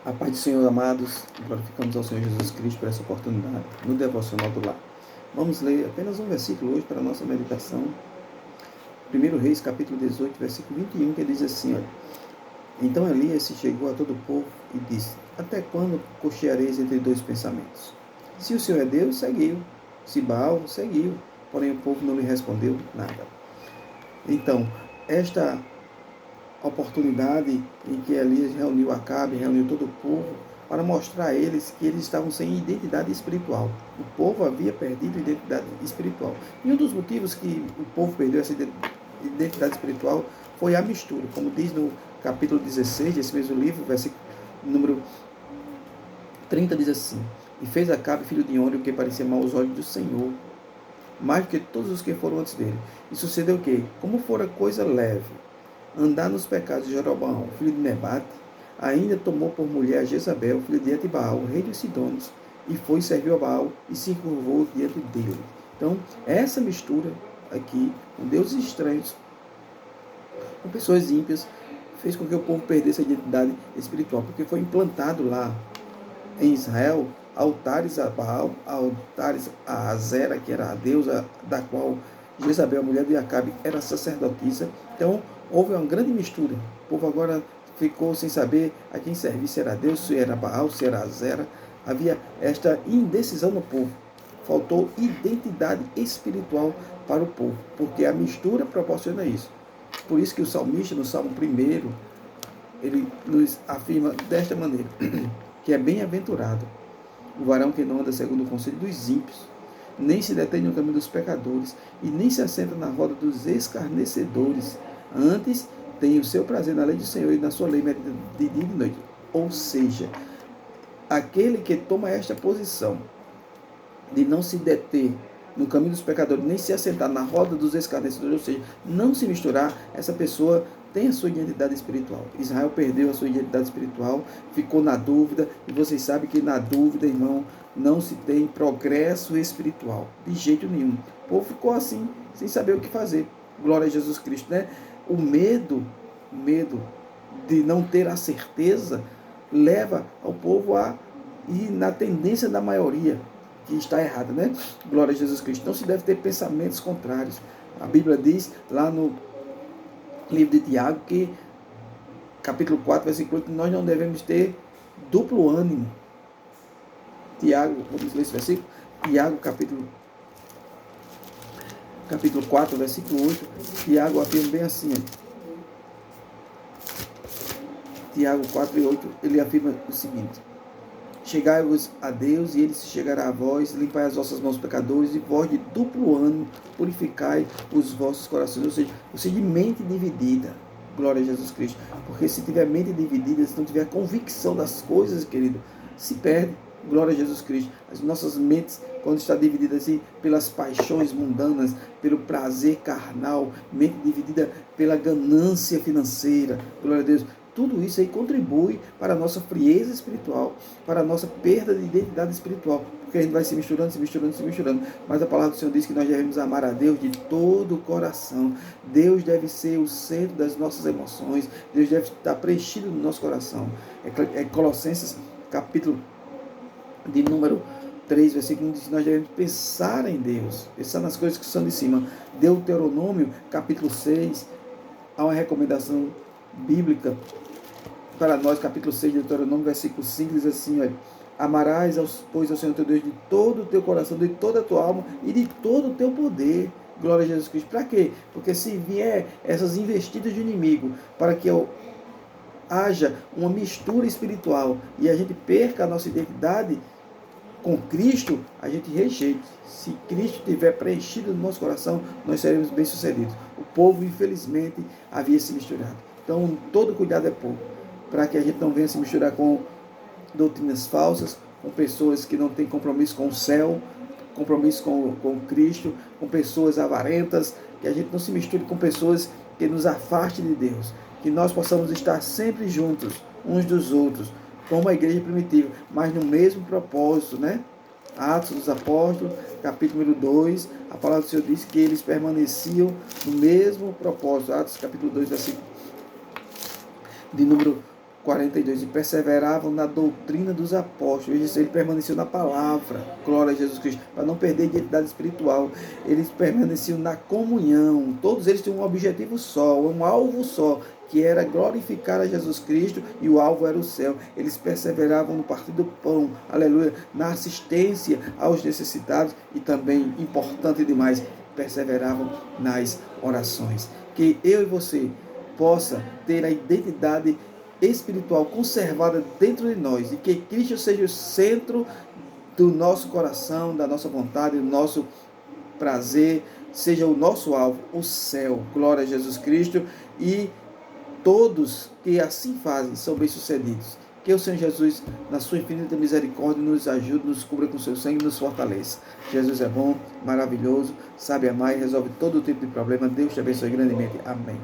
A paz do Senhor, amados, glorificamos ao Senhor Jesus Cristo por essa oportunidade no devocional do lar. Vamos ler apenas um versículo hoje para a nossa meditação. 1 Reis, capítulo 18, versículo 21, que diz assim, olha: Então Elias se chegou a todo o povo e disse: Até quando cocheareis entre dois pensamentos? Se o Senhor é Deus, seguiu. Se Baal, seguiu. Porém o povo não lhe respondeu nada. Então, esta oportunidade em que Elias reuniu Acabe, reuniu todo o povo, para mostrar a eles que eles estavam sem identidade espiritual. O povo havia perdido a identidade espiritual. E um dos motivos que o povo perdeu essa identidade espiritual foi a mistura. Como diz no capítulo 16 desse mesmo livro, versículo número 30, diz assim: E fez Acabe, filho de Onri, o que parecia mal aos olhos do Senhor, mais do que todos os que foram antes dele. E sucedeu o quê? Como fora coisa leve andar nos pecados de Jeroboão, filho de Nebate, ainda tomou por mulher a Jezabel, filho de Etibaal, rei dos Sidônios, e foi e serviu a Baal e se curvou diante dele. Então, essa mistura aqui, com deuses estranhos, com pessoas ímpias, fez com que o povo perdesse a identidade espiritual, porque foi implantado lá em Israel altares a Baal, altares a Azera, que era a deusa da qual Jezabel, a mulher de Acabe, era sacerdotisa. Então, houve uma grande mistura. O povo agora ficou sem saber a quem servir, se era Deus, se era Baal, se era Azera. Havia esta indecisão no povo. Faltou identidade espiritual para o povo, porque a mistura proporciona isso. Por isso que o salmista, no Salmo 1, ele nos afirma desta maneira, que é bem-aventurado o varão que não anda segundo o conselho dos ímpios, nem se detém no caminho dos pecadores, e nem se assenta na roda dos escarnecedores. Antes, tem o seu prazer na lei do Senhor, e na sua lei medita de dia e de noite. Ou seja, aquele que toma esta posição de não se deter no caminho dos pecadores, nem se assentar na roda dos escarnecedores, ou seja, não se misturar, essa pessoa tem a sua identidade espiritual. Israel perdeu a sua identidade espiritual, ficou na dúvida, e vocês sabem que na dúvida, irmão, não se tem progresso espiritual, de jeito nenhum. O povo ficou assim, sem saber o que fazer. Glória a Jesus Cristo, né? O medo de não ter a certeza, leva ao povo a ir na tendência da maioria, que está errada, né? Glória a Jesus Cristo. Não se deve ter pensamentos contrários. A Bíblia diz lá no livro de Tiago que, capítulo 4, versículo 8, nós não devemos ter duplo ânimo. Tiago, vamos ler esse versículo? Tiago, capítulo 4, versículo 8, Tiago afirma bem assim, Tiago 4 e 8, ele afirma o seguinte: Chegai-vos a Deus, e ele se chegará a vós, limpai as vossas mãos pecadores, e vós de duplo ânimo purificai os vossos corações. Ou seja, você de mente dividida. Glória a Jesus Cristo. Porque se tiver mente dividida, se não tiver convicção das coisas, querido, se perde. Glória a Jesus Cristo. As nossas mentes, quando está dividida assim pelas paixões mundanas, pelo prazer carnal, mente dividida pela ganância financeira, glória a Deus, tudo isso aí contribui para a nossa frieza espiritual, para a nossa perda de identidade espiritual, porque a gente vai se misturando, se misturando, se misturando. Mas a palavra do Senhor diz que nós devemos amar a Deus de todo o coração. Deus deve ser o centro das nossas emoções. Deus deve estar preenchido no nosso coração. É Colossenses, capítulo de número 3, versículo 1, diz que nós devemos pensar em Deus, pensar nas coisas que são de cima. Deuteronômio, capítulo 6, há uma recomendação bíblica para nós, capítulo 6 de Deuteronômio, versículo 5, diz assim, olha: Amarás, pois, ao Senhor teu Deus de todo o teu coração, de toda a tua alma e de todo o teu poder. Glória a Jesus Cristo. Para quê? Porque se vier essas investidas de inimigo, para que haja uma mistura espiritual e a gente perca a nossa identidade com Cristo, a gente rejeita. Se Cristo estiver preenchido no nosso coração, nós seremos bem-sucedidos. O povo, infelizmente, havia se misturado. Então, todo cuidado é pouco, para que a gente não venha se misturar com doutrinas falsas, com pessoas que não têm compromisso com o céu, compromisso com Cristo, com pessoas avarentas, que a gente não se misture com pessoas que nos afastem de Deus, que nós possamos estar sempre juntos, uns dos outros, como a igreja primitiva, mas no mesmo propósito, né? Atos dos Apóstolos, capítulo 2, a palavra do Senhor diz que eles permaneciam no mesmo propósito. Atos capítulo 2, versículo de número 42, e perseveravam na doutrina dos apóstolos. Ele permaneceu na palavra, glória a Jesus Cristo, para não perder a identidade espiritual. Eles permaneciam na comunhão. Todos eles tinham um objetivo só, um alvo só, que era glorificar a Jesus Cristo, e o alvo era o céu. Eles perseveravam no partir do pão, aleluia, na assistência aos necessitados, e também, importante demais, perseveravam nas orações. Que eu e você possa ter a identidade espiritual conservada dentro de nós, e que Cristo seja o centro do nosso coração, da nossa vontade, do nosso prazer, seja o nosso alvo, o céu. Glória a Jesus Cristo. E todos que assim fazem são bem-sucedidos. Que o Senhor Jesus, na sua infinita misericórdia, nos ajude, nos cubra com seu sangue e nos fortaleça. Jesus é bom, maravilhoso, sabe amar e resolve todo tipo de problema. Deus te abençoe grandemente. Amém.